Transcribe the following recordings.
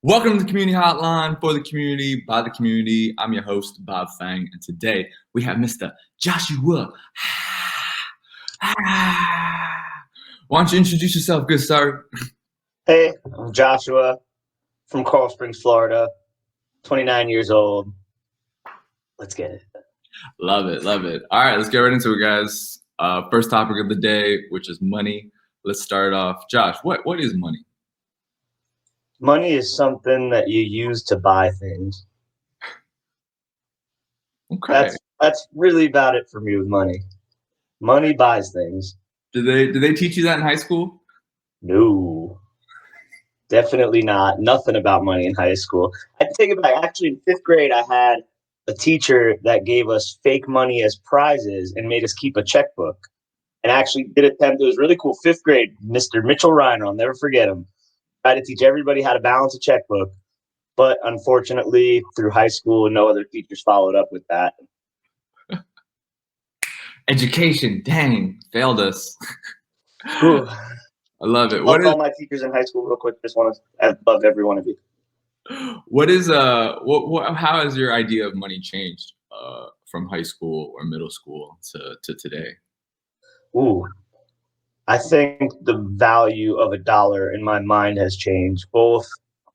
Welcome to the Community Hotline for the community, by the community. I'm your host, Bob Fang, and today we have Mr. Joshua. Why don't you introduce yourself, good sir? Hey, I'm Joshua from Coral Springs, Florida, 29 years old. Let's get it. Love it, love it. All right, let's get right into it, guys. First topic of the day, which is money. Let's start off. Josh, what is money? Money is something that you use to buy things. Okay. That's really about it for me with money. Money buys things. Did they teach you that in high school? No, definitely not. Nothing about money in high school. I take it back. Actually, in fifth grade, I had a teacher that gave us fake money as prizes and made us keep a checkbook. And actually did attempt. It was really cool. Fifth grade, Mr. Mitchell Reiner, I'll never forget him. Tried to teach everybody how to balance a checkbook. But unfortunately, through high school, no other teachers followed up with that. Education, dang, failed us. Whew. I love it. Loved all my teachers in high school real quick. Just want to, I love every one of you. What is how has your idea of money changed from high school or middle school to today? Ooh, I think the value of a dollar in my mind has changed, both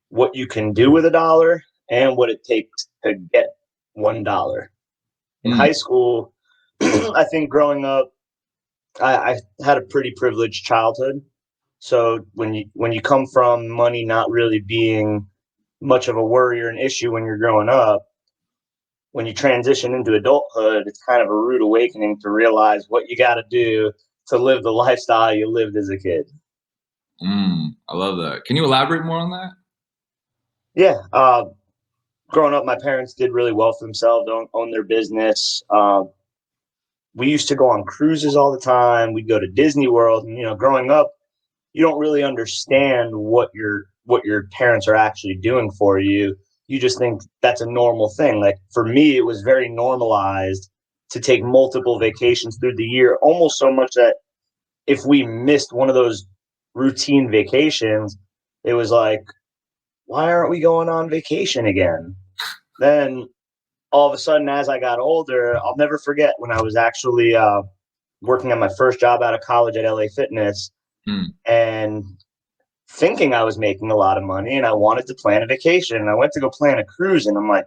what you can do with a dollar and what it takes to get $1. In high school, I think growing up, I had a pretty privileged childhood. So when you come from money not really being much of a worry or an issue when you're growing up, when you transition into adulthood, it's kind of a rude awakening to realize what you got to do to live the lifestyle you lived as a kid. I love that. Can you elaborate more on that? Yeah. Growing up, my parents did really well for themselves, don't own their business. We used to go on cruises all the time. We'd go to Disney World. And, growing up, you don't really understand what your parents are actually doing for you. You just think that's a normal thing. Like for me, it was very normalized to take multiple vacations through the year, almost so much that if we missed one of those routine vacations, it was like, why aren't we going on vacation again? Then all of a sudden, as I got older, I'll never forget when I was actually working on my first job out of college at LA Fitness and thinking I was making a lot of money and I wanted to plan a vacation. And I went to go plan a cruise and I'm like,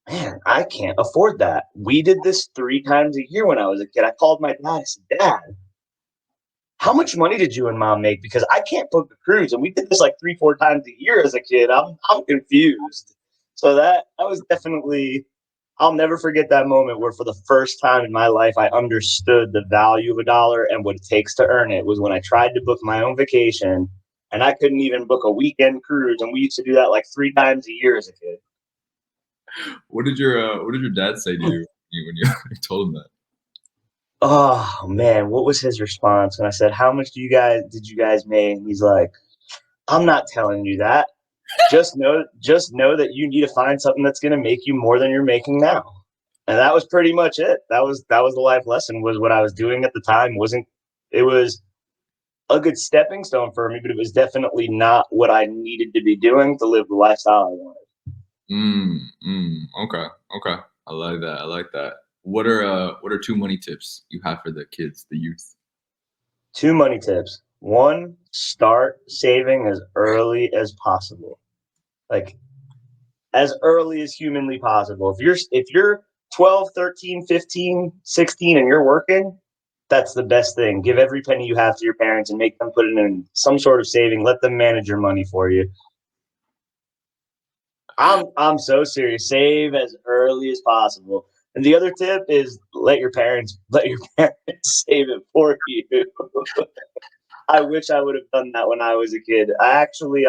man, I can't afford that. We did this 3 times a year when I was a kid. I called my dad. I said, Dad, how much money did you and mom make? Because I can't book the cruise. And we did this like 3, 4 times a year as a kid. I'm confused. So that was definitely, I'll never forget that moment where for the first time in my life, I understood the value of a dollar and what it takes to earn it was when I tried to book my own vacation and I couldn't even book a weekend cruise. And we used to do that like 3 times a year as a kid. What did your dad say to you when you told him that? Oh man, what was his response when I said, "How much did you guys make?" And he's like, "I'm not telling you that. Just know that you need to find something that's going to make you more than you're making now." And that was pretty much it. That was the life lesson. Was what I was doing at the time wasn't. It was a good stepping stone for me, but it was definitely not what I needed to be doing to live the lifestyle I wanted. Okay. I like that. I like that. What are 2 money tips you have for the kids, the youth? 2 money tips. 1, start saving as early as possible. Like as early as humanly possible. If you're 12, 13, 15, 16 and you're working, that's the best thing. Give every penny you have to your parents and make them put it in some sort of saving. Let them manage your money for you. I'm so serious. Save as early as possible. And the other tip is let your parents save it for you. I wish I would have done that when I was a kid. I actually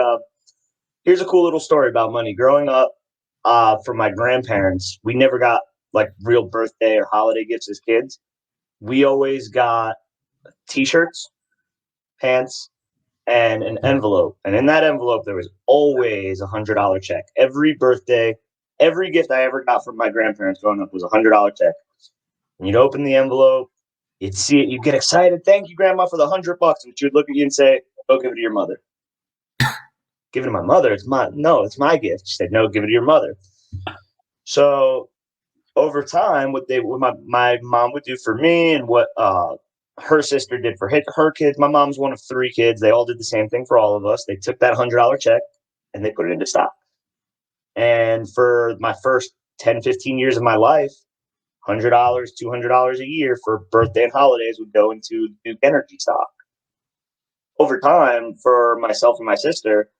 here's a cool little story about money. Growing up, from my grandparents, we never got like real birthday or holiday gifts as kids. We always got t-shirts, pants, and an envelope. And in that envelope, there was always $100 check. Every birthday, every gift I ever got from my grandparents growing up was $100 check. And you'd open the envelope, you'd see it, you'd get excited. Thank you, Grandma, for the $100. And she would look at you and say, "Go give it to your mother." give it to my mother. It's my gift. She said, no, give it to your mother. So over time, what my mom would do for me and what her sister did for her kids. My mom's one of 3 kids. They all did the same thing for all of us. They took that $100 check and they put it into stock. And for my first 10, 15 years of my life, $100, $200 a year for birthday and holidays would go into Duke Energy stock. Over time, for myself and my sister,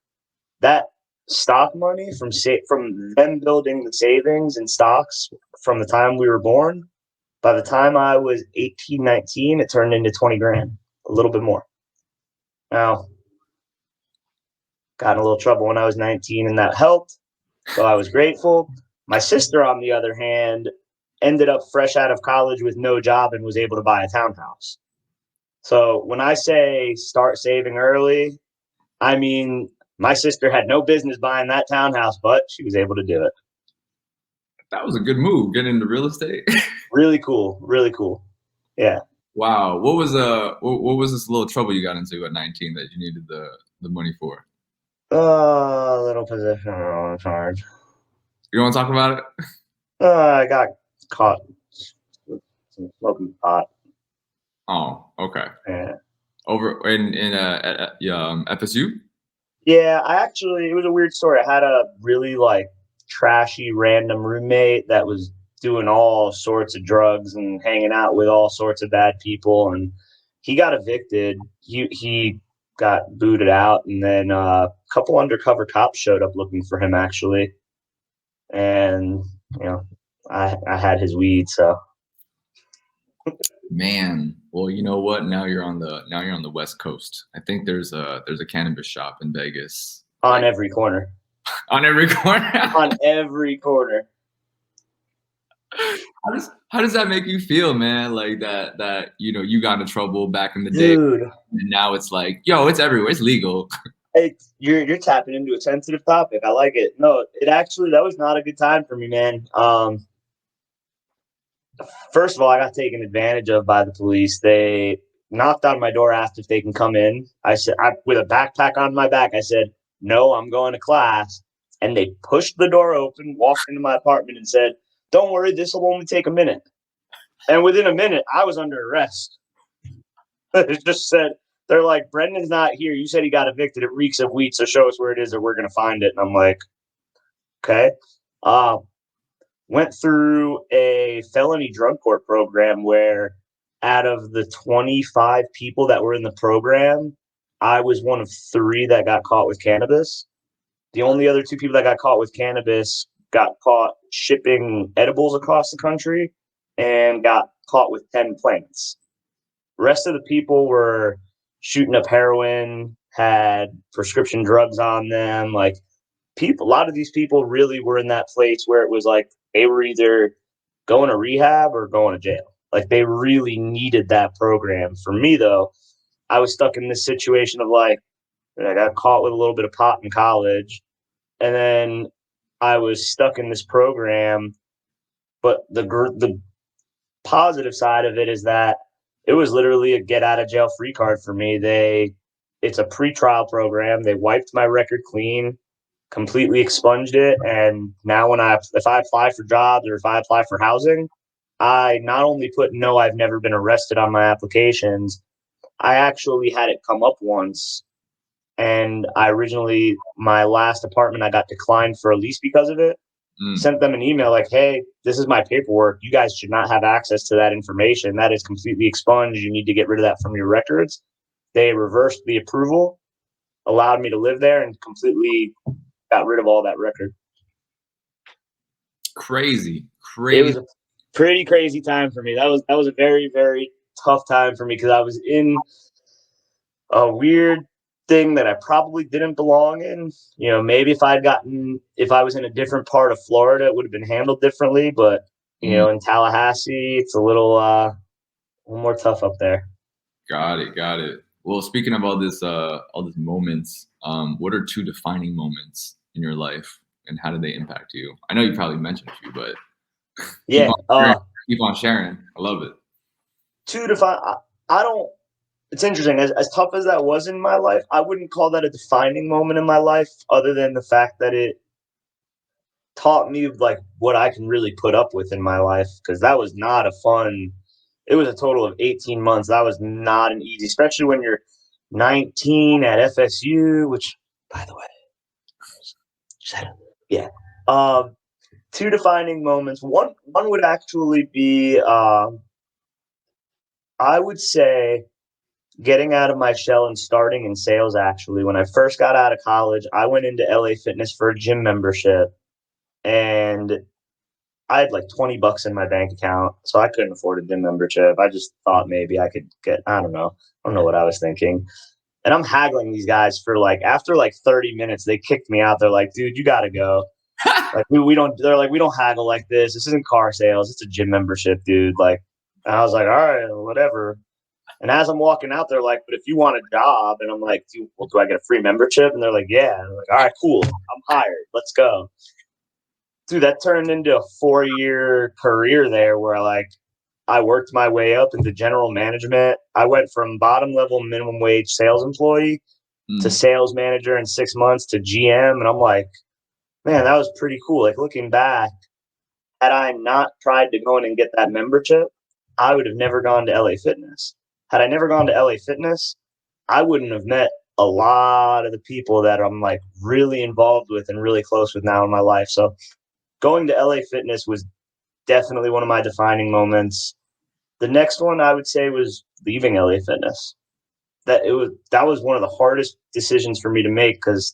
that stock money from them building the savings and stocks from the time we were born, by the time I was 18, 19, it turned into 20 grand, a little bit more. Now, got in a little trouble when I was 19 and that helped. So I was grateful. My sister, on the other hand, ended up fresh out of college with no job and was able to buy a townhouse. So when I say start saving early, I mean, my sister had no business buying that townhouse, but she was able to do it. That was a good move, getting into real estate. Really cool. Really cool. Yeah. Wow. What was this little trouble you got into at 19 that you needed the money for? Little position charge. You want to talk about it? I got caught smoking pot. Oh, okay. Yeah. Over in FSU? Yeah, it was a weird story. I had a really like trashy random roommate that was doing all sorts of drugs and hanging out with all sorts of bad people, and he got evicted. He got booted out, and then a couple undercover cops showed up looking for him actually, and I had his weed, so. Man, well, you know what? Now you're on the West Coast. I think there's a cannabis shop in Vegas. On every corner. On every corner. On every corner. How does that make you feel, man? Like that you got into trouble back in the day, Dude. and now it's like, yo, it's everywhere. It's legal. You're tapping into a sensitive topic. I like it. No, that was not a good time for me, man. First of all, I got taken advantage of by the police. They knocked on my door, asked if they can come in. I said, with a backpack on my back, I said, no, I'm going to class. And they pushed the door open, walked into my apartment and said, don't worry, this will only take a minute. And within a minute, I was under arrest. It just said, they're like, Brendan's not here. You said he got evicted. It reeks of weed, so show us where it is or we're going to find it. And I'm like, okay. Went through a felony drug court program where out of the 25 people that were in the program, I was one of 3 that got caught with cannabis. The only other 2 people that got caught with cannabis got caught shipping edibles across the country and got caught with 10 plants. The rest of the people were shooting up heroin, had prescription drugs on them. Like, a lot of these people really were in that place where it was like they were either going to rehab or going to jail. Like, they really needed that program. For me, though, I was stuck in this situation of like, I got caught with a little bit of pot in college, and then I was stuck in this program. But the positive side of it is that it was literally a get out of jail free card for me. It's a pre-trial program. They wiped my record clean, completely expunged it, and now if I apply for jobs or if I apply for housing, I not only put no, I've never been arrested on my applications. I actually had it come up once, and my last apartment, I got declined for a lease because of it. Sent them an email like, hey, this is my paperwork. You guys should not have access to that information. That is completely expunged. You need to get rid of that from your records. They reversed the approval, allowed me to live there, and completely got rid of all that record. Crazy. It was a pretty crazy time for me. That was a very, very tough time for me because I was in a weird thing that I probably didn't belong in. Maybe if I was in a different part of Florida, it would have been handled differently. But in Tallahassee, it's a little more tough up there. Got it. Well, speaking of all these moments, what are 2 defining moments in your life, and how did they impact you? I know you probably mentioned a few, but yeah, keep on sharing. I love it. 2 define. I don't it's interesting. As tough as that was in my life, I wouldn't call that a defining moment in my life, other than the fact that it taught me like what I can really put up with in my life. Because that was not a fun. It was a total of 18 months. That was not an easy, especially when you're 19 at FSU. Which, by the way, yeah. Um, Two defining moments. One would actually be, I would say, getting out of my shell and starting in sales. Actually, when I first got out of college, I went into LA Fitness for a gym membership, and I had like $20 in my bank account, so I couldn't afford a gym membership. I just thought maybe I could get, I don't know what I was thinking. And I'm haggling these guys for like, after like 30 minutes, they kicked me out. They're like, dude, you got to go. Like, we don't, they're like, we don't haggle like this. This isn't car sales. It's a gym membership, dude. Like, and I was like, all right, whatever. And as I'm walking out, they're like, but if you want a job, and I'm like, do I get a free membership? And they're like, yeah. And I'm like, all right, cool. I'm hired. Let's go. Dude, that turned into a 4-year career there where I worked my way up into general management. I went from bottom level minimum wage sales employee to Mm. sales manager in 6 months to GM. And I'm like, man, that was pretty cool. Like, looking back, had I not tried to go in and get that membership, I would have never gone to LA Fitness. Had I never gone to LA Fitness, I wouldn't have met a lot of the people that I'm like really involved with and really close with now in my life. So going to LA Fitness was definitely one of my defining moments. The next one I would say was leaving LA Fitness. That was one of the hardest decisions for me to make, because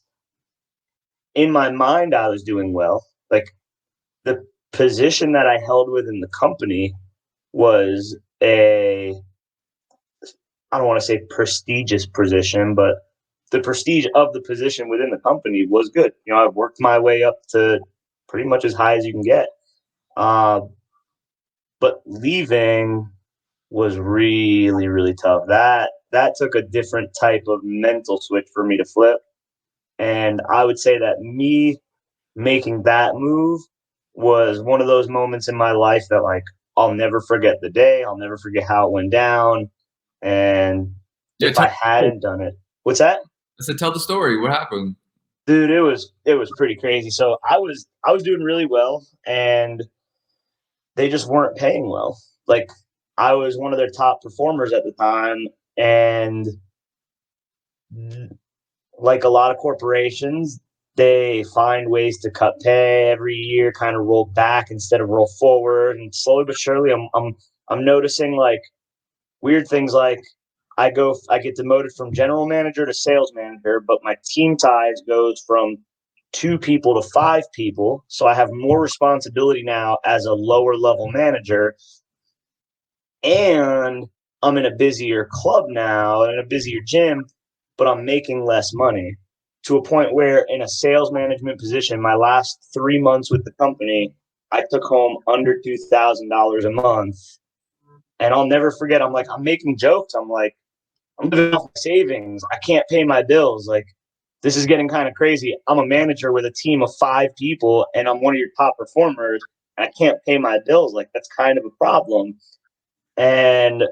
in my mind I was doing well. Like, the position that I held within the company was a, I don't want to say prestigious position, but the prestige of the position within the company was good. You know, I've worked my way up to pretty much as high as you can get. Uh, but leaving was really, really tough. That took a different type of mental switch for me to flip. And I would say that me making that move was one of those moments in my life that, like, I'll never forget the day. I'll never forget how it went down. And Yeah, if I hadn't done it, what's that? I said, tell the story. What happened? Dude, it was pretty crazy. So I was doing really well, and they just weren't paying well. Like, I was one of their top performers at the time, and like a lot of corporations, they find ways to cut pay every year, kind of roll back instead of roll forward. And slowly but surely, I'm noticing like weird things, like I get demoted from general manager to sales manager, but my team size goes from 2 people to 5 people. So I have more responsibility now as a lower level manager, and I'm in a busier club now and a busier gym, but I'm making less money, to a point where in a sales management position, my last 3 months with the company, I took home under $2,000 a month. And I'll never forget, I'm like, I'm making jokes. I'm like, I'm living off my savings. I can't pay my bills. Like, this is getting kind of crazy. I'm a manager with a team of 5 people, and I'm one of your top performers, and I can't pay my bills. Like, that's kind of a problem. And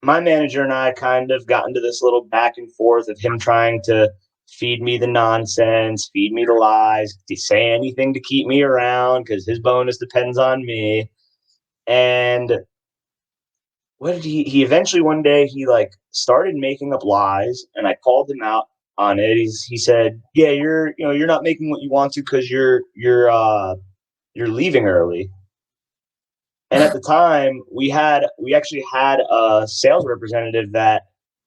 my manager and I kind of got into this little back and forth of him trying to feed me the nonsense, feed me the lies, to say anything to keep me around because his bonus depends on me. And what did he eventually, one day, he like started making up lies, and I called him out on it. He said, "Yeah, you're not making what you want to because you're leaving early." And at the time, we actually had a sales representative that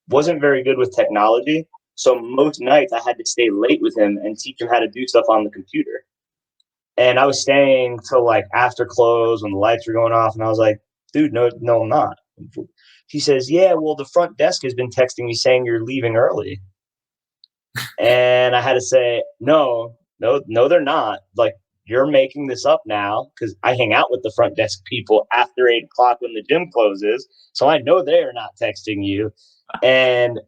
wasn't very good with technology. So most nights I had to stay late with him and teach him how to do stuff on the computer. And I was staying till like after close when the lights were going off, and I was like, "Dude, no, no, I'm not." He says, "Yeah, well, the front desk has been texting me saying you're leaving early." And I had to say, "No, no, no, they're not. Like, you're making this up now, because I hang out with the front desk people after 8 o'clock when the gym closes. So I know they're not texting you." And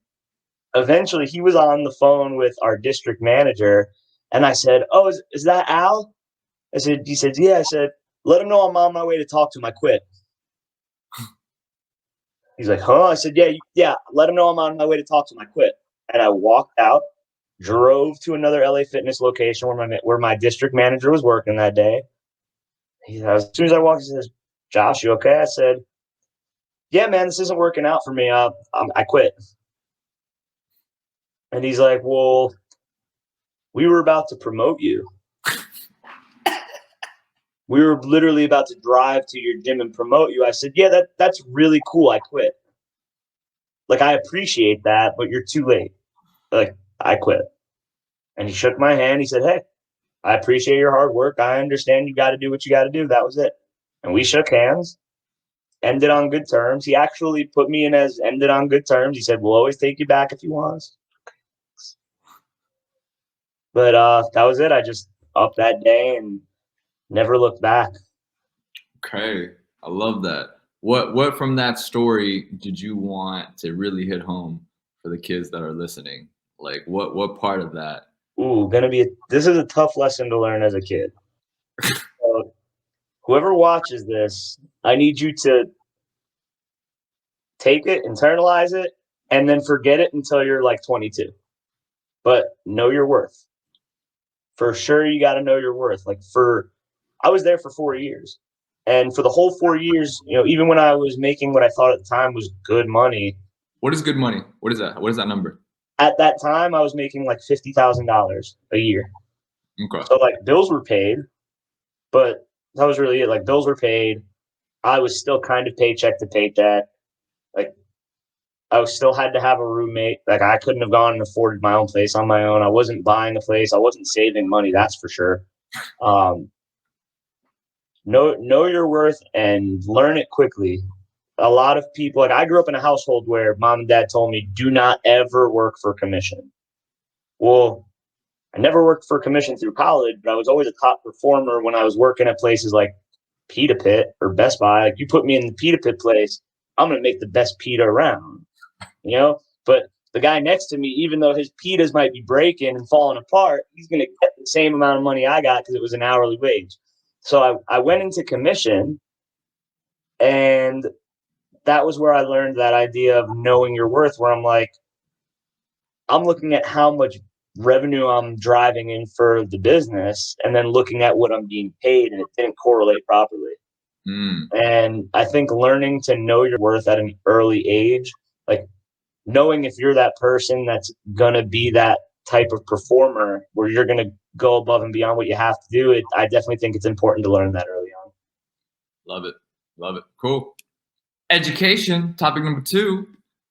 eventually he was on the phone with our district manager. And I said, "Oh, is that Al?" He said, "Yeah." I said, "Let him know I'm on my way to talk to him. I quit." He's like, huh? I said, yeah, yeah. Let him know I'm on my way to talk to him. I quit. And I walked out, drove to another LA Fitness location where my district manager was working that day. As soon as I walked, he says, Josh, you okay? I said, yeah, man, this isn't working out for me. I quit. And he's like, well, we were about to promote you. We were literally about to drive to your gym and promote you. I said, yeah, that's really cool. I quit. Like, I appreciate that, but you're too late. Like, I quit. And he shook my hand. He said, hey, I appreciate your hard work. I understand you got to do what you got to do. That was it. And we shook hands, ended on good terms. He actually put me in as ended on good terms. He said, we'll always take you back if you want us. But that was it. I just up that day and never looked back. Okay, I love that. What from that story did you want to really hit home for the kids that are listening? Like what part of that? Ooh, this is a tough lesson to learn as a kid. So whoever watches this, I need you to take it, internalize it, and then forget it until you're like 22. But know your worth. For sure, you got to know your worth. I was there for 4 years. And for the whole 4 years, even when I was making what I thought at the time was good money, What is good money? What is that? What is that number? at that time, I was making like $50,000 a year. Okay. So like bills were paid, but that was really it. Like bills were paid. I was still kind of paycheck to paycheck. Like I was still had to have a roommate. Like I couldn't have gone and afforded my own place on my own. I wasn't buying a place. I wasn't saving money. That's for sure. Um, know your worth and learn it quickly. A lot of people, like I grew up in a household where mom and dad told me, do not ever work for commission. Well, I never worked for commission through college, but I was always a top performer when I was working at places like Pita Pit or Best Buy. Like you put me in the Pita Pit place, I'm gonna make the best pita around, you know. But the guy next to me, even though his pitas might be breaking and falling apart, he's gonna get the same amount of money I got because it was an hourly wage. So I went into commission, and that was where I learned that idea of knowing your worth. Where I'm like, I'm looking at how much revenue I'm driving in for the business and then looking at what I'm being paid, and it didn't correlate properly. Mm. And I think learning to know your worth at an early age, like knowing if you're that person that's going to be that type of performer where you're going to go above and beyond what you have to do, I definitely think it's important to learn that early on. Love it. Love it. Cool. Education, topic number 2.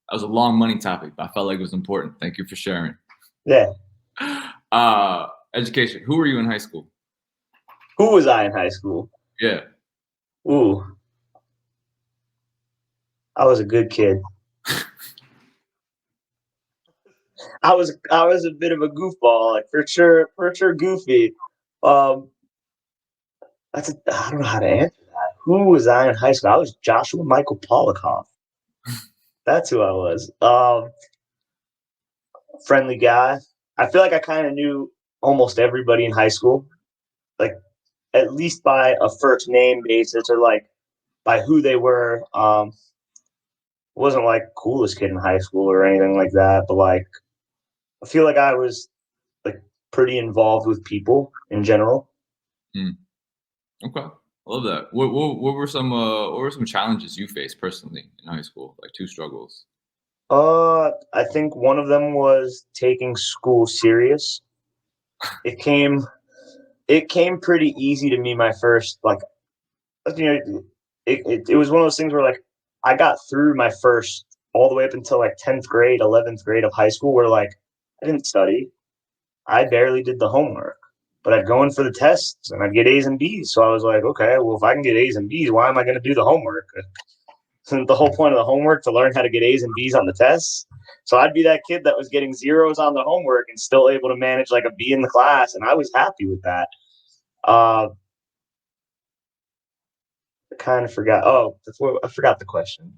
That was a long money topic, but I felt like it was important. Thank you for sharing. Yeah. Education. Who were you in high school? Who was I in high school? Yeah. Ooh, I was a good kid. I was a bit of a goofball, like for sure goofy. Um, I don't know how to answer that. Who was I in high school? I was Joshua Michael Polikoff. That's who I was. Friendly guy. I feel like I kind of knew almost everybody in high school, like at least by a first name basis or like by who they were. Wasn't like coolest kid in high school or anything like that, but like I feel like I was like pretty involved with people in general. Mm. Okay. I love that. What were some challenges you faced personally in high school? Like 2 struggles. I think one of them was taking school serious. It came it came pretty easy to me my first like you know it was one of those things where like I got through my first all the way up until like 10th grade, 11th grade of high school where like I didn't study. I barely did the homework, but I'd go in for the tests and I'd get A's and B's. So I was like, okay, well, if I can get A's and B's, why am I going to do the homework? Isn't the whole point of the homework to learn how to get A's and B's on the tests? So I'd be that kid that was getting zeros on the homework and still able to manage like a B in the class. And I was happy with that. I kind of forgot. Oh, I forgot the question.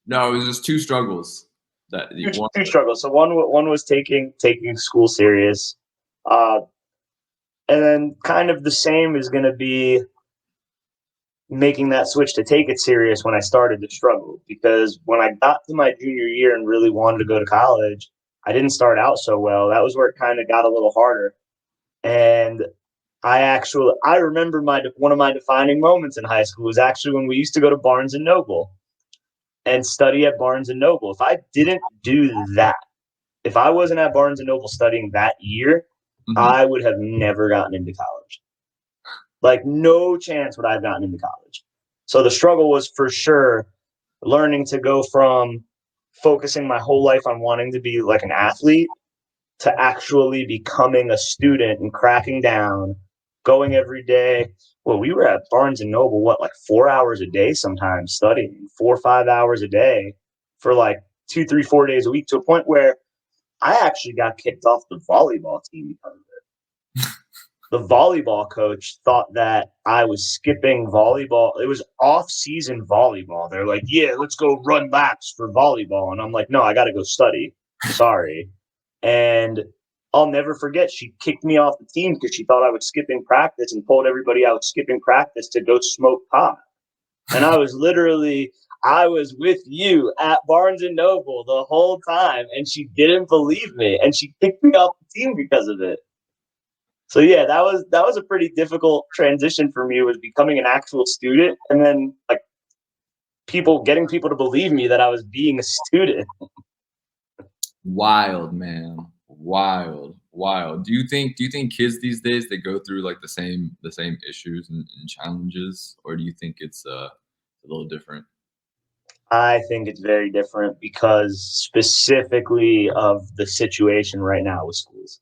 No, it was just 2 struggles that you Two, want. two struggles. So one was taking school serious. Uh, and then kind of the same is going to be making that switch to take it serious when I started to struggle. Because when I got to my junior year and really wanted to go to college, I didn't start out so well. That was where it kind of got a little harder. And I remember one of my defining moments in high school was actually when we used to go to Barnes and Noble and study at Barnes and Noble. If I didn't do that, if I wasn't at Barnes and Noble studying that year, Mhm. I would have never gotten into college. Like, no chance would I have gotten into college. So the struggle was for sure learning to go from focusing my whole life on wanting to be like an athlete to actually becoming a student and cracking down, going every day. Well, we were at Barnes and Noble, what, like 4 hours a day sometimes, studying 4 or 5 hours a day for like 2, 3, 4 days a week, to a point where I actually got kicked off the volleyball team because the volleyball coach thought that I was skipping volleyball. It was off-season volleyball. They're like, "Yeah, let's go run laps for volleyball," and I'm like, "No, I got to go study. Sorry." And I'll never forget, she kicked me off the team because she thought I was skipping practice and told everybody I was skipping practice to go smoke pot. And I was with you at Barnes and Noble the whole time, and she didn't believe me, and she kicked me off the team because of it. So yeah, that was a pretty difficult transition for me, was becoming an actual student and then like getting people to believe me that I was being a student. Wild, man. Wild, wild. Do you think kids these days they go through like the same issues and challenges, or do you think it's a little different? I think it's very different because specifically of the situation right now with schools.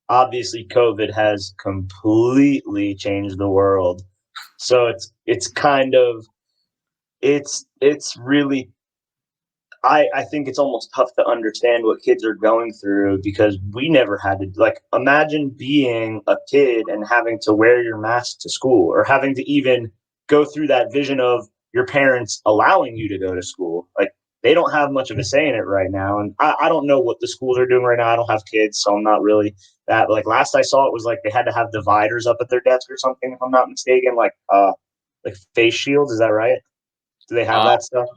Obviously, COVID has completely changed the world. So it's kind of it's really, I think it's almost tough to understand what kids are going through because we never had to, like, imagine being a kid and having to wear your mask to school, or having to even go through that vision of your parents allowing you to go to school. Like, they don't have much of a say in it right now. And I don't know what the schools are doing right now. I don't have kids, so I'm not really that, like, last I saw it was like they had to have dividers up at their desk or something, if I'm not mistaken, like face shields, is that right? Do they have Uh, that stuff?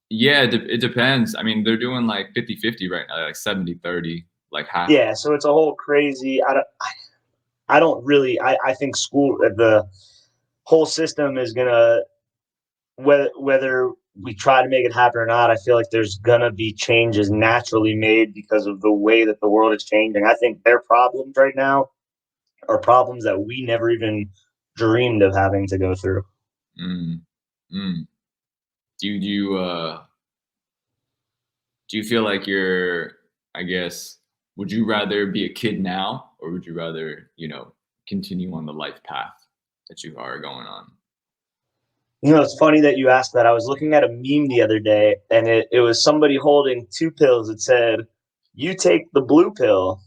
yeah, it depends. I mean, they're doing like 50-50 right now, like 70-30, like half. Yeah, so it's a whole crazy. I don't really. I think the whole system is gonna, whether we try to make it happen or not. I feel like there's gonna be changes naturally made because of the way that the world is changing. I think their problems right now are problems that we never even dreamed of having to go through. Mm, mm. Do you feel like you're, I guess, would you rather be a kid now, or would you rather, continue on the life path that you are going on? It's funny that you asked that. I was looking at a meme the other day, and it was somebody holding two pills. It said, "You take the blue pill,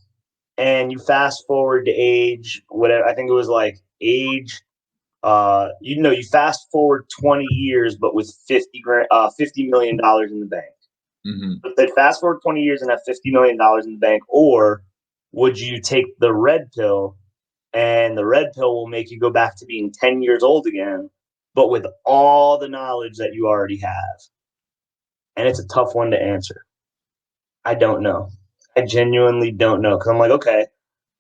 and you fast forward to age whatever, I think it was like age, you fast forward 20 years but with 50 million dollars in the bank. Mhm. But they fast forward 20 years and have $50 million in the bank, or would you take the red pill, and the red pill will make you go back to being 10 years old again, but with all the knowledge that you already have?" And it's a tough one to answer. I don't know. I genuinely don't know, because I'm like, okay,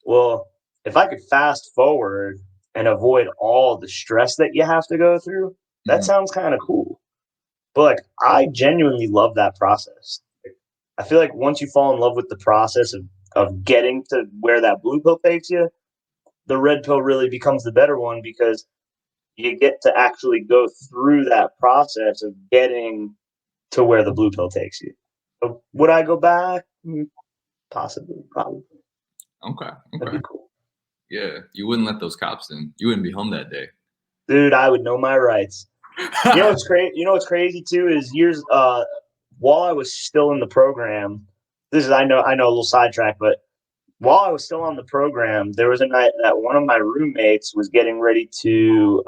well, if I could fast forward and avoid all the stress that you have to go through, that Mhm. sounds kind of cool. But like, I genuinely love that process. I feel like once you fall in love with the process of getting to where that blue pill takes you, the red pill really becomes the better one, because you get to actually go through that process of getting to where the blue pill takes you. So would I go back? Possibly, probably. Okay, That'd be okay. cool. Yeah, you wouldn't let those cops in. You wouldn't be home that day. Dude, I would know my rights. What's crazy? You know what's crazy too is years while I was still in the program. This is, I know a little sidetrack, but while I was still on the program, there was a night that one of my roommates was getting ready to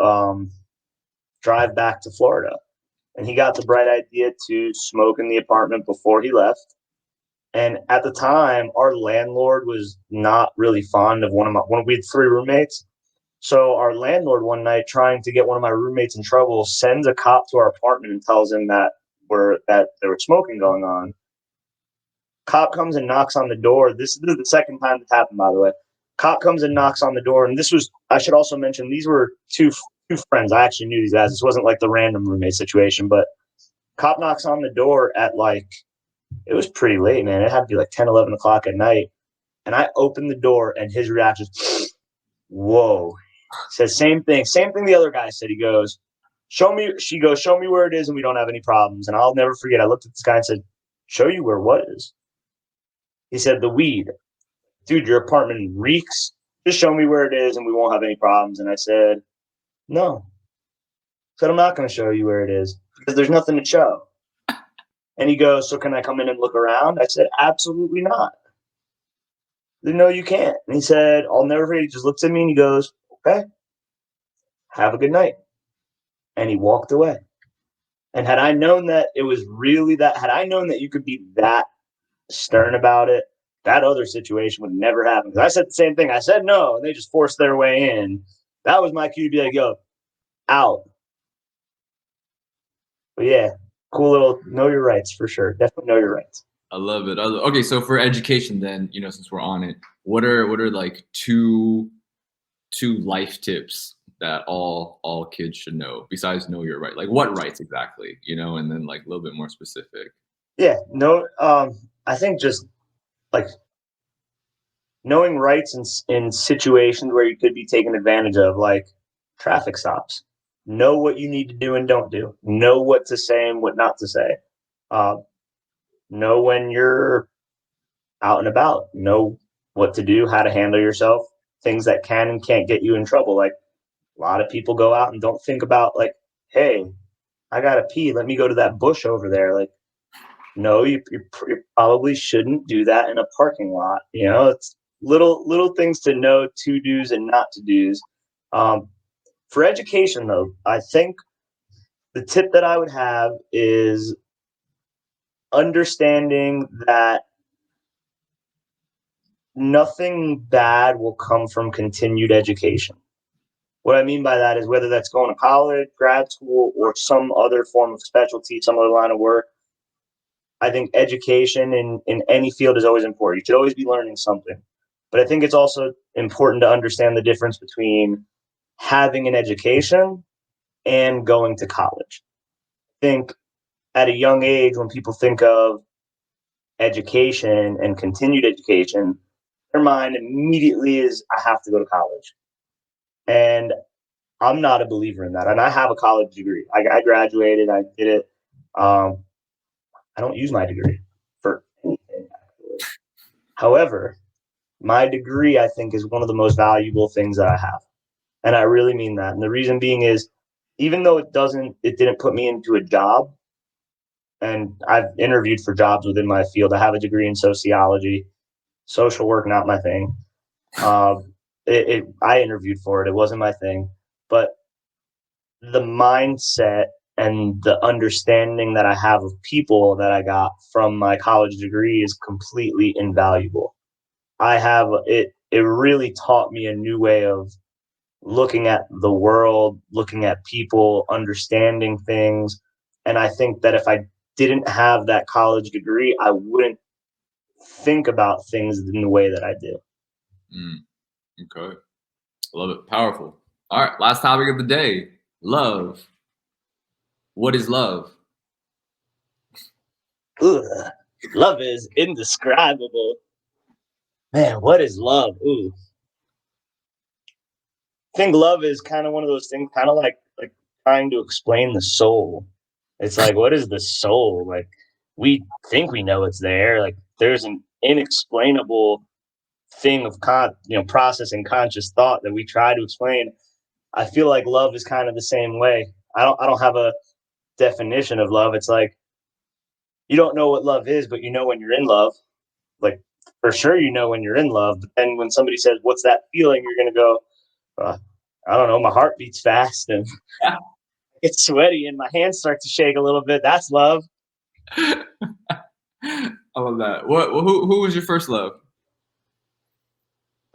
drive back to Florida, and he got the bright idea to smoke in the apartment before he left. And at the time, our landlord was not really fond of one of my one. We had three roommates, So our landlord one night, trying to get one of my roommates in trouble, sends a cop to our apartment and tells him that there was smoking going on. Cop comes and knocks on the door. This is the second time this happened, by the way. Cop comes and knocks on the door, and this was, I should also mention, these were two friends. I actually knew these guys. This wasn't like the random roommate situation, but cop knocks on the door at like, it was pretty late, man. It had to be like 10, 11 o'clock at night. And I opened the door, and his reaction is, whoa. Says same thing the other guy said. He goes, show me where it is, and we don't have any problems. And I'll never forget, I looked at this guy and said, show you where what is? He said, the weed. Dude, your apartment reeks. Just show me where it is, and we won't have any problems. And I said, no. I said, I'm not going to show you where it is because there's nothing to show. And he goes, so can I come in and look around? I said, absolutely not. No, you can't. And he said, I'll never forget. He just looks at me and he goes, okay, have a good night. And he walked away. And had I known that it was really that, had I known that you could be that stern about it, that other situation would never happen. Because I said the same thing. I said no, and they just forced their way in. That was my cue to be like, yo, out. But yeah, cool little know your rights for sure. Definitely know your rights. I love it. Okay, so for education, then since we're on it, what are like two life tips that all kids should know besides know your right? Like what rights exactly, and then like a little bit more specific. Yeah, no, I think just like knowing rights in situations where you could be taken advantage of, like traffic stops. Know what you need to do and don't do. Know what to say and what not to say. Uh, know when you're out and about. Know what to do, how to handle yourself, things that can and can't get you in trouble. Like a lot of people go out and don't think about like, hey, I gotta pee. Let me go to that bush over there. Like, no, you probably shouldn't do that in a parking lot. It's little things to know, to do's and not to do's. For education, though, I think the tip that I would have is understanding that nothing bad will come from continued education. What I mean by that is whether that's going to college, grad school, or some other form of specialty, some other line of work, I think education in any field is always important. You should always be learning something. But I think it's also important to understand the difference between having an education and going to college. I think at a young age, when people think of education and continued education, their mind immediately is, I have to go to college. And I'm not a believer in that. And I have a college degree. I graduated, I did it. I don't use my degree for anything, actually. However, my degree, I think, is one of the most valuable things that I have. And I really mean that. And the reason being is, even though it didn't put me into a job, and I've interviewed for jobs within my field. I have a degree in sociology, social work, not my thing. I interviewed for it. It wasn't my thing, but the mindset and the understanding that I have of people that I got from my college degree is completely invaluable. It really taught me a new way of looking at the world, looking at people, understanding things. And I think that if I didn't have that college degree, I wouldn't think about things in the way that I do. Okay. I love it. Powerful. All right. Last topic of the day. Love. What is love? Ugh. Love is indescribable. Man, what is love? Ooh. I think love is kind of one of those things, kind of like trying to explain the soul. It's like, what is the soul? Like, we think we know it's there. Like, there's an inexplainable thing of processing conscious thought that we try to explain. I feel like love is kind of the same way. I don't have a definition of love. It's like you don't know what love is, but you know when you're in love. Like, for sure you know when you're in love, but then when somebody says, "What's that feeling?" you're gonna go, I don't know, my heart beats fast and it's sweaty and my hands start to shake a little bit. That's love. I love that. Who was your first love?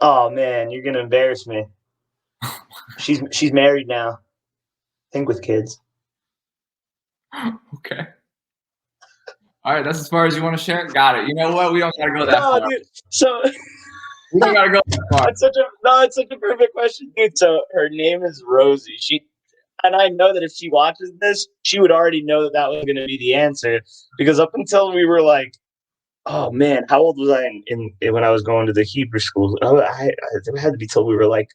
Oh man, you're gonna embarrass me. She's married now. I think with kids. Okay. All right, that's as far as you want to share. Got it. You know what? We don't gotta go that No, far. dude. So We don't gotta go that far. it's such a perfect question, dude. So her name is Rosie. And I know that if she watches this, she would already know that that was going to be the answer because up until we were like, oh man, how old was I in when I was going to the Hebrew school? I had to be told we were like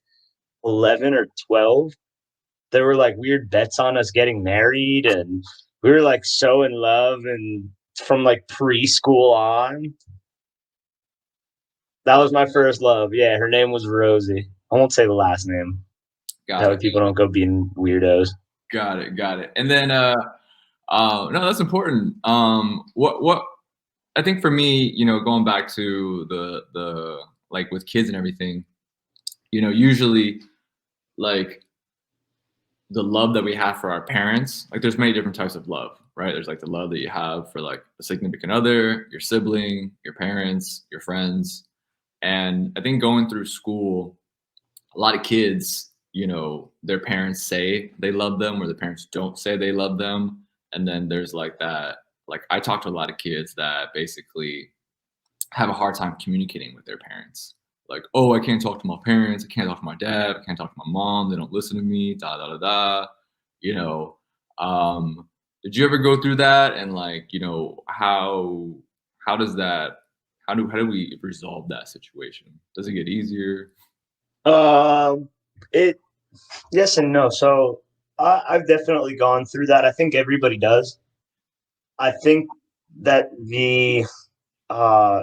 11 or 12. There were like weird bets on us getting married, and we were like so in love, and from like preschool on. That was my first love. Yeah, her name was Rosie. I won't say the last name. Got That way it. people don't go being weirdos. Got it. Got it. And then no, that's important. What I think for me, going back to the like with kids and everything, usually like the love that we have for our parents, like there's many different types of love, right? There's like the love that you have for like a significant other, your sibling, your parents, your friends. And I think going through school, a lot of kids, their parents say they love them or the parents don't say they love them. And then there's like that, like I talk to a lot of kids that basically have a hard time communicating with their parents. Like, oh, I can't talk to my parents. I can't talk to my dad. I can't talk to my mom. They don't listen to me. Da da da da. You know, did you ever go through that? And like, how does that? How do we resolve that situation? Does it get easier? It Yes and no. So I've definitely gone through that. I think everybody does. I think that the uh,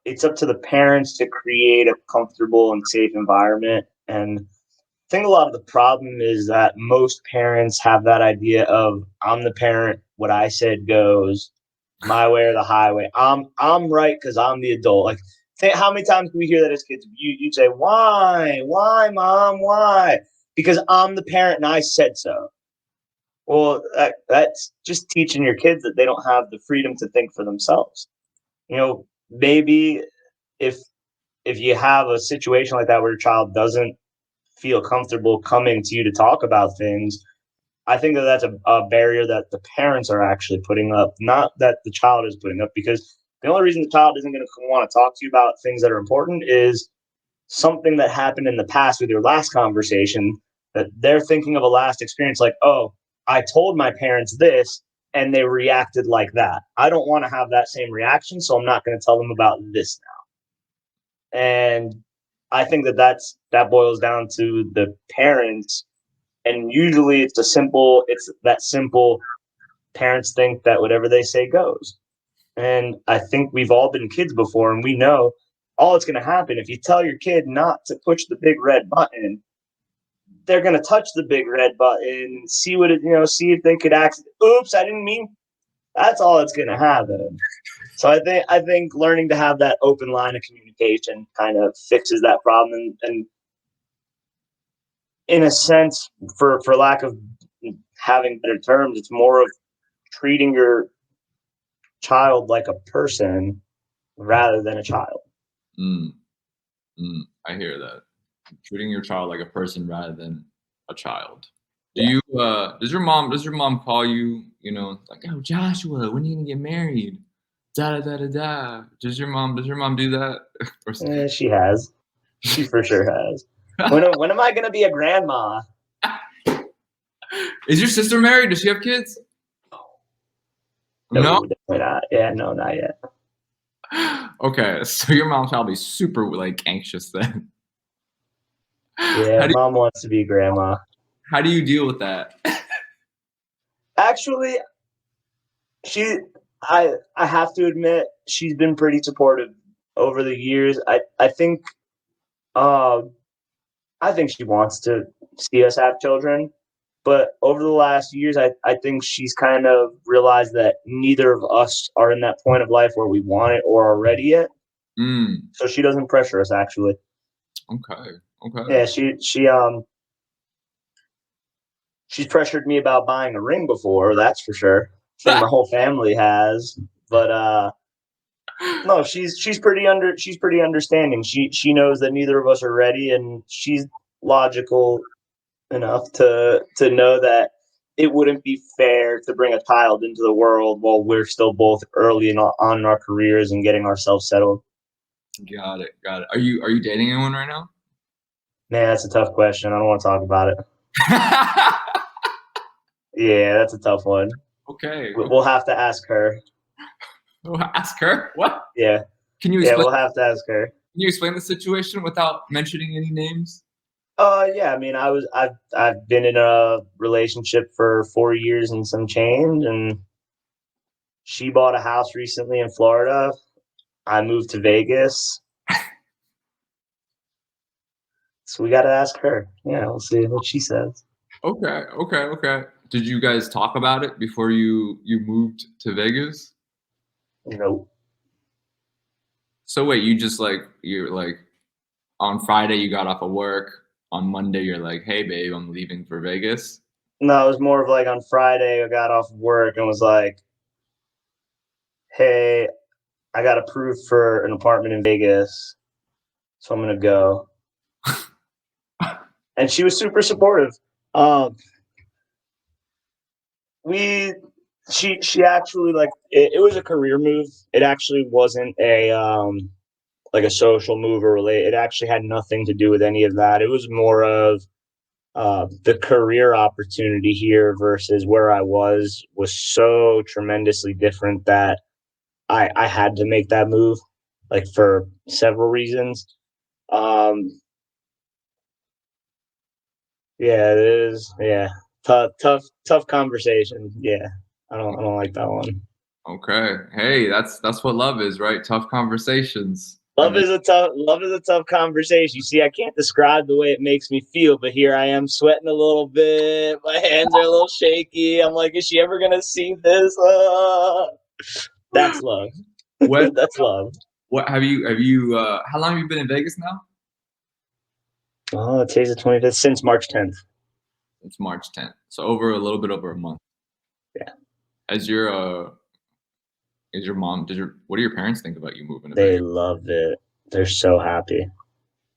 it's up to the parents to create a comfortable and safe environment. And I think a lot of the problem is that most parents have that idea of I'm the parent, what I said goes, my way or the highway. I'm right because I'm the adult. Like, how many times do we hear that as kids? You'd say, why, mom, why? Because I'm the parent and I said so. Well, that's just teaching your kids that they don't have the freedom to think for themselves. Maybe if if you have a situation like that where your child doesn't feel comfortable coming to you to talk about things, I think that that's a barrier that the parents are actually putting up, not that the child is putting up. Because the only reason the child isn't going to want to talk to you about things that are important is something that happened in the past with your last conversation, that they're thinking of a last experience like, oh, I told my parents this and they reacted like that. I don't want to have that same reaction, so I'm not going to tell them about this now. And I think that boils down to the parents, and usually it's that simple. Parents think that whatever they say goes. And I think we've all been kids before, and we know all that's going to happen if you tell your kid not to push the big red button, they're going to touch the big red button, see see if they could actually, oops, I didn't mean. That's all that's going to happen. So I think learning to have that open line of communication kind of fixes that problem, and in a sense, for lack of having better terms, it's more of treating your child like a person rather than a child. Mm, I hear that. Treating your child like a person rather than a child. Do Yeah. you does your mom call you, like, oh Joshua, when are you gonna get married? Da da da da da. Does your mom do that? Or She has. She for sure has. When am I gonna be a grandma? Is your sister married? Does she have kids? No? No, definitely not. Yeah, no, not yet. Okay, so your mom's probably super like anxious then. Yeah, How do you, mom wants to be grandma. how do you deal with that? Actually, she I have to admit she's been pretty supportive over the years. Uh I think she wants to see us have children. But over the last years, I think she's kind of realized that neither of us are in that point of life where we want it or are ready yet. Mm, So she doesn't pressure us actually. okay, okay. Yeah, she's pressured me about buying a ring before, that's for sure. I think my whole family has. But no, she's pretty understanding. She knows that neither of us are ready, and she's logical enough to know that it wouldn't be fair to bring a child into the world while we're still both early on in our careers and getting ourselves settled. Got it. Got it. Are you dating anyone right now? Man, that's a tough question. I don't want to talk about it. Yeah, that's a tough one. Okay. We'll have to ask her. We'll ask her. What? Yeah, Can you yeah, explain? we'll have to ask her. Can you explain the situation without mentioning any names? Yeah. I mean, I've been in a relationship for 4 years and some change, and she bought a house recently in Florida. I moved to Vegas, so we got to ask her. Yeah, we'll see what she says. Okay. Okay. Okay. Did you guys talk about it before you moved to Vegas? You know, So wait, you're like on Friday you got off of work. On Monday you're like, hey babe, I'm leaving for Vegas. no, it was more of like on Friday. I got off of work and was like, "Hey, I got approved for an apartment in Vegas, so I'm gonna go." And she was super supportive. Um, we she actually like it was a career move. It actually wasn't a like a social move or relate. It actually had nothing to do with any of that. It was more of the career opportunity here versus where I was so tremendously different that I had to make that move, like for several reasons. Um, yeah, it is. Yeah, tough conversation. Yeah, I don't like that one. Okay. Hey, that's what love is, right? Tough conversations. I Love mean, is a tough conversation. You see, I can't describe the way it makes me feel, but here I am sweating a little bit. My hands are a little shaky. I'm like, is she ever gonna see this? That's love. what That's love. what have you how long have you been in Vegas now? Oh, today's the 25th since March 10th. It's March 10th. So over a little bit over a month. Yeah, As your is your mom did your what do your parents think about you moving to they Vegas? love it. They're so happy.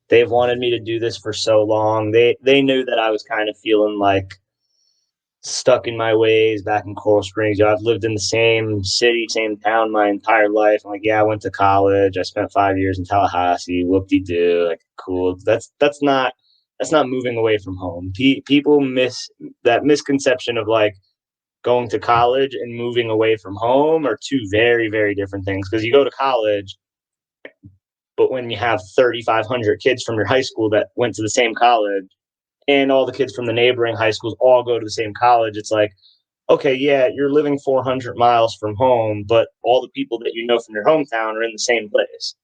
They've wanted me to do this for so long. They knew that I was kind of feeling like stuck in my ways back in Coral Springs. You know, I've lived in the same city, same town my entire life. I'm like, yeah, I went to college. I spent 5 years in Tallahassee. Whoop de doo. Like, cool. That's not moving away from home. People miss that misconception of like going to college and moving away from home are two very, very different things. Because you go to college, but when you have 3,500 kids from your high school that went to the same college, and all the kids from the neighboring high schools all go to the same college, it's like, okay, yeah, you're living 400 miles from home, but all the people that you know from your hometown are in the same place.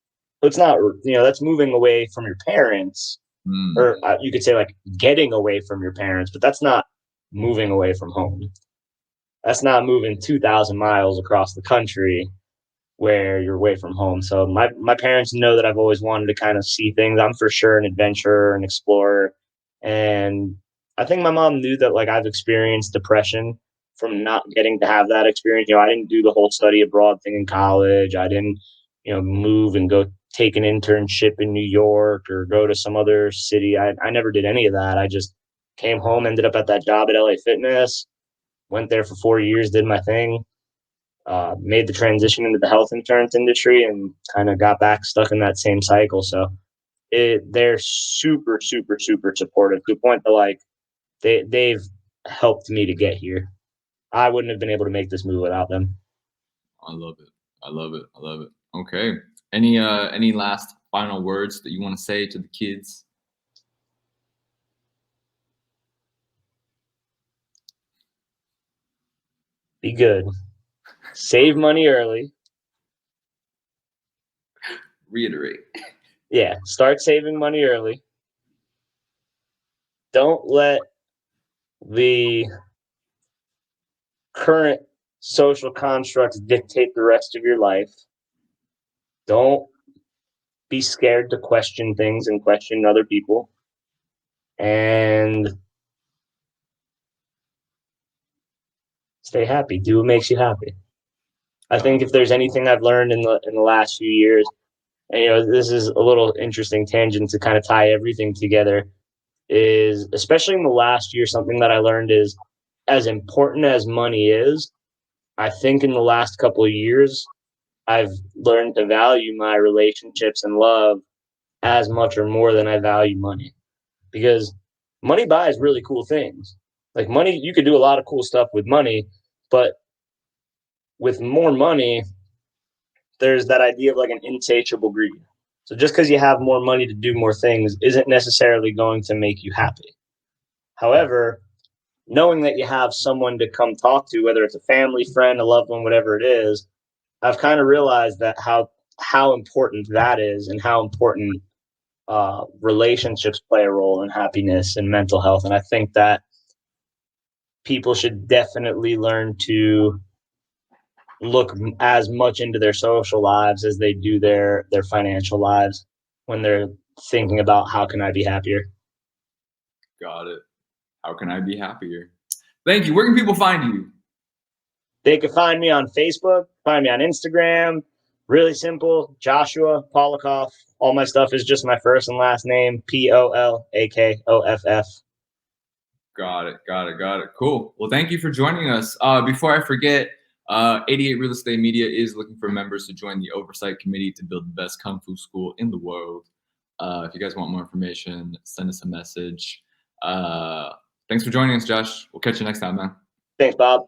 So it's not, that's moving away from your parents, Mm, or you could say like getting away from your parents, but that's not moving away from home. That's not moving 2,000 miles across the country where you're away from home. So my parents know that I've always wanted to kind of see things. I'm for sure an adventurer, an explorer, and I think my mom knew that like I've experienced depression from not getting to have that experience. You know, I didn't do the whole study abroad thing in college. I didn't, move and go take an internship in New York or go to some other city. I never did any of that. I just came home, ended up at that job at LA Fitness, went there for 4 years, did my thing, made the transition into the health insurance industry and kind of got back stuck in that same cycle. So they're super, super, super supportive to the point that like they've helped me to get here. I wouldn't have been able to make this move without them. I love it. I love it. I love it. Okay. Any last final words that you want to say to the kids? Be good. Save money early. Reiterate. Yeah, start saving money early. Don't let the current social constructs dictate the rest of your life. Don't be scared to question things and question other people. And stay happy. Do what makes you happy. I Got it. think if there's anything I've learned in the last few years, and this is a little interesting tangent to kind of tie everything together. is, especially in the last year, something that I learned is, as important as money is, I think in the last couple of years, I've learned to value my relationships and love as much or more than I value money, because money buys really cool things. Like money, you could do a lot of cool stuff with money, but with more money, there's that idea of like an insatiable greed. So just because you have more money to do more things isn't necessarily going to make you happy. However, knowing that you have someone to come talk to, whether it's a family, friend, a loved one, whatever it is, I've kind of realized that how important that is, and how important relationships play a role in happiness and mental health. And I think that people should definitely learn to look as much into their social lives as they do their financial lives when they're thinking about how can I be happier. Got it. How can I be happier? Thank you. Where can people find you? They can find me on Facebook, find me on Instagram. Really simple, Joshua Polikoff. All my stuff is just my first and last name, Polakoff. Got it. Got it. Got it. Cool. Well, thank you for joining us. Before I forget, 88 Real Estate Media is looking for members to join the oversight committee to build the best kung fu school in the world. If you guys want more information, send us a message. Thanks for joining us, Josh. We'll catch you next time, man. Thanks, Bob.